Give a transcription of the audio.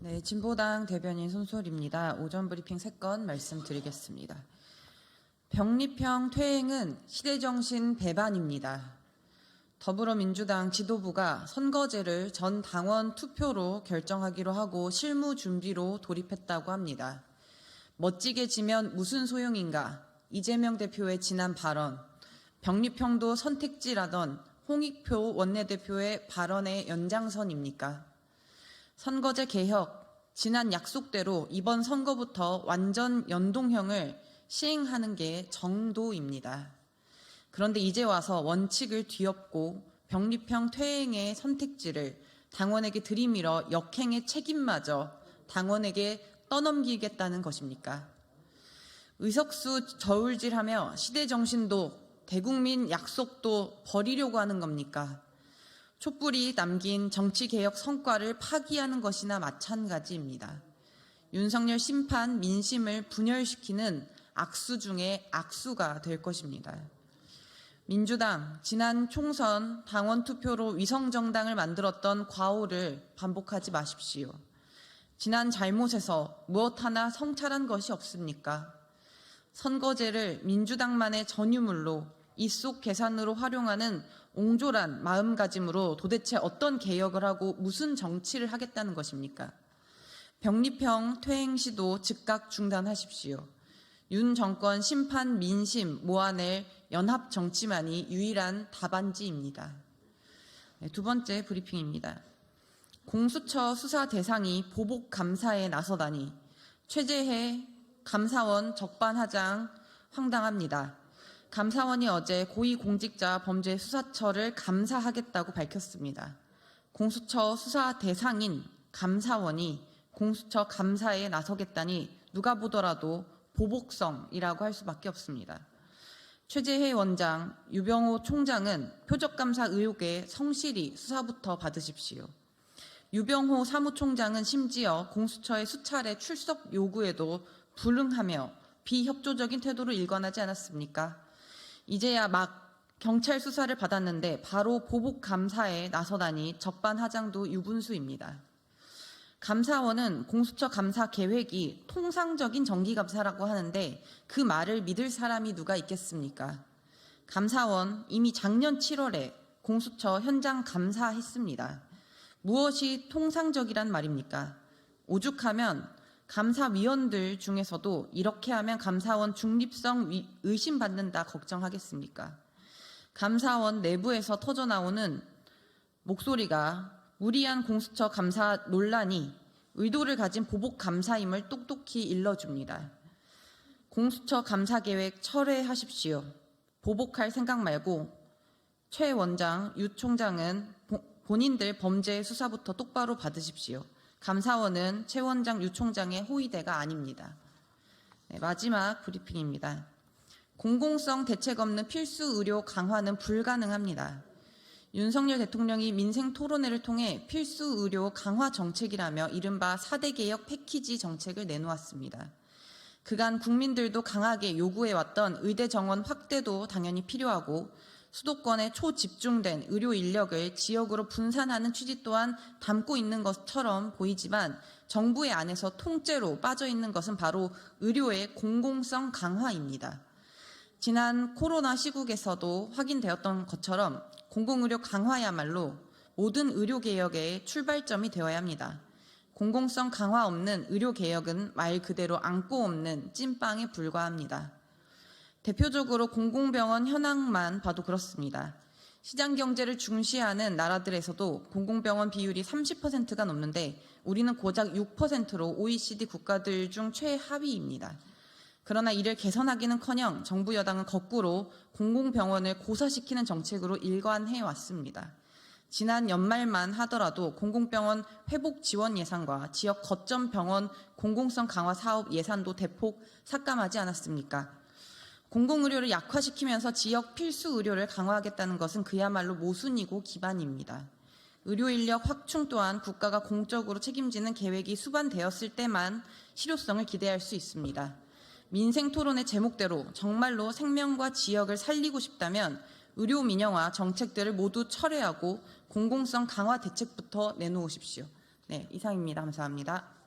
네, 진보당 대변인 손소리입니다. 오전 브리핑 3건 말씀드리겠습니다. 병립형 퇴행은 시대정신 배반입니다. 더불어민주당 지도부가 선거제를 전 당원 투표로 결정하기로 하고 실무 준비로 돌입했다고 합니다. 멋지게 지면 무슨 소용인가? 이재명 대표의 지난 발언, 병립형도 선택지라던 홍익표 원내대표의 발언의 연장선입니까? 선거제 개혁, 지난 약속대로 이번 선거부터 완전 연동형을 시행하는 게 정도입니다. 그런데 이제 와서 원칙을 뒤엎고 병립형 퇴행의 선택지를 당원에게 들이밀어 역행의 책임마저 당원에게 떠넘기겠다는 것입니까? 의석수 저울질하며 시대정신도 대국민 약속도 버리려고 하는 겁니까? 촛불이 남긴 정치개혁 성과를 파기하는 것이나 마찬가지입니다. 윤석열 심판 민심을 분열시키는 악수 중에 악수가 될 것입니다. 민주당 지난 총선 당원 투표로 위성정당을 만들었던 과오를 반복하지 마십시오. 지난 잘못에서 무엇 하나 성찰한 것이 없습니까? 선거제를 민주당만의 전유물로 입속 계산으로 활용하는 옹졸한 마음가짐으로 도대체 어떤 개혁을 하고 무슨 정치를 하겠다는 것입니까? 병립형 퇴행 시도 즉각 중단하십시오. 윤 정권 심판 민심 모아낼 연합 정치만이 유일한 답안지입니다. 네, 두 번째 브리핑입니다. 공수처 수사 대상이 보복 감사에 나서다니 최재해 감사원 적반하장 황당합니다. 감사원이 어제 고위공직자범죄수사처를 감사하겠다고 밝혔습니다. 공수처 수사 대상인 감사원이 공수처 감사에 나서겠다니 누가 보더라도 보복성이라고 할 수밖에 없습니다. 최재해 원장, 유병호 총장은 표적감사 의혹에 성실히 수사부터 받으십시오. 유병호 사무총장은 심지어 공수처의 수차례 출석 요구에도 불응하며 비협조적인 태도를 일관하지 않았습니까? 이제야 막 경찰 수사를 받았는데 바로 보복 감사에 나서다니 적반하장도 유분수입니다. 감사원은 공수처 감사 계획이 통상적인 정기감사라고 하는데 그 말을 믿을 사람이 누가 있겠습니까? 감사원 이미 작년 7월에 공수처 현장 감사했습니다. 무엇이 통상적이란 말입니까? 오죽하면 감사위원들 중에서도 이렇게 하면 감사원 중립성 의심받는다 걱정하겠습니까? 감사원 내부에서 터져나오는 목소리가 무리한 공수처 감사 논란이 의도를 가진 보복 감사임을 똑똑히 일러줍니다. 공수처 감사 계획 철회하십시오. 보복할 생각 말고 최 원장, 유 총장은 본인들 범죄 수사부터 똑바로 받으십시오. 감사원은 최 원장, 유 총장의 호위대가 아닙니다. 네, 마지막 브리핑입니다. 공공성 대책 없는 필수 의료 강화는 불가능합니다. 윤석열 대통령이 민생 토론회를 통해 필수 의료 강화 정책이라며 이른바 4대 개혁 패키지 정책을 내놓았습니다. 그간 국민들도 강하게 요구해왔던 의대 정원 확대도 당연히 필요하고 수도권에 초집중된 의료 인력을 지역으로 분산하는 취지 또한 담고 있는 것처럼 보이지만 정부의 안에서 통째로 빠져있는 것은 바로 의료의 공공성 강화입니다. 지난 코로나 시국에서도 확인되었던 것처럼 공공의료 강화야말로 모든 의료개혁의 출발점이 되어야 합니다. 공공성 강화 없는 의료개혁은 말 그대로 안고 없는 찐빵에 불과합니다. 대표적으로 공공병원 현황만 봐도 그렇습니다. 시장경제를 중시하는 나라들에서도 공공병원 비율이 30%가 넘는데 우리는 고작 6%로 OECD 국가들 중 최하위입니다. 그러나 이를 개선하기는커녕 정부 여당은 거꾸로 공공병원을 고사시키는 정책으로 일관해 왔습니다. 지난 연말만 하더라도 공공병원 회복 지원 예산과 지역 거점 병원 공공성 강화 사업 예산도 대폭 삭감하지 않았습니까? 공공의료를 약화시키면서 지역 필수 의료를 강화하겠다는 것은 그야말로 모순이고 기반입니다. 의료 인력 확충 또한 국가가 공적으로 책임지는 계획이 수반되었을 때만 실효성을 기대할 수 있습니다. 민생 토론의 제목대로 정말로 생명과 지역을 살리고 싶다면 의료 민영화 정책들을 모두 철회하고 공공성 강화 대책부터 내놓으십시오. 네, 이상입니다. 감사합니다.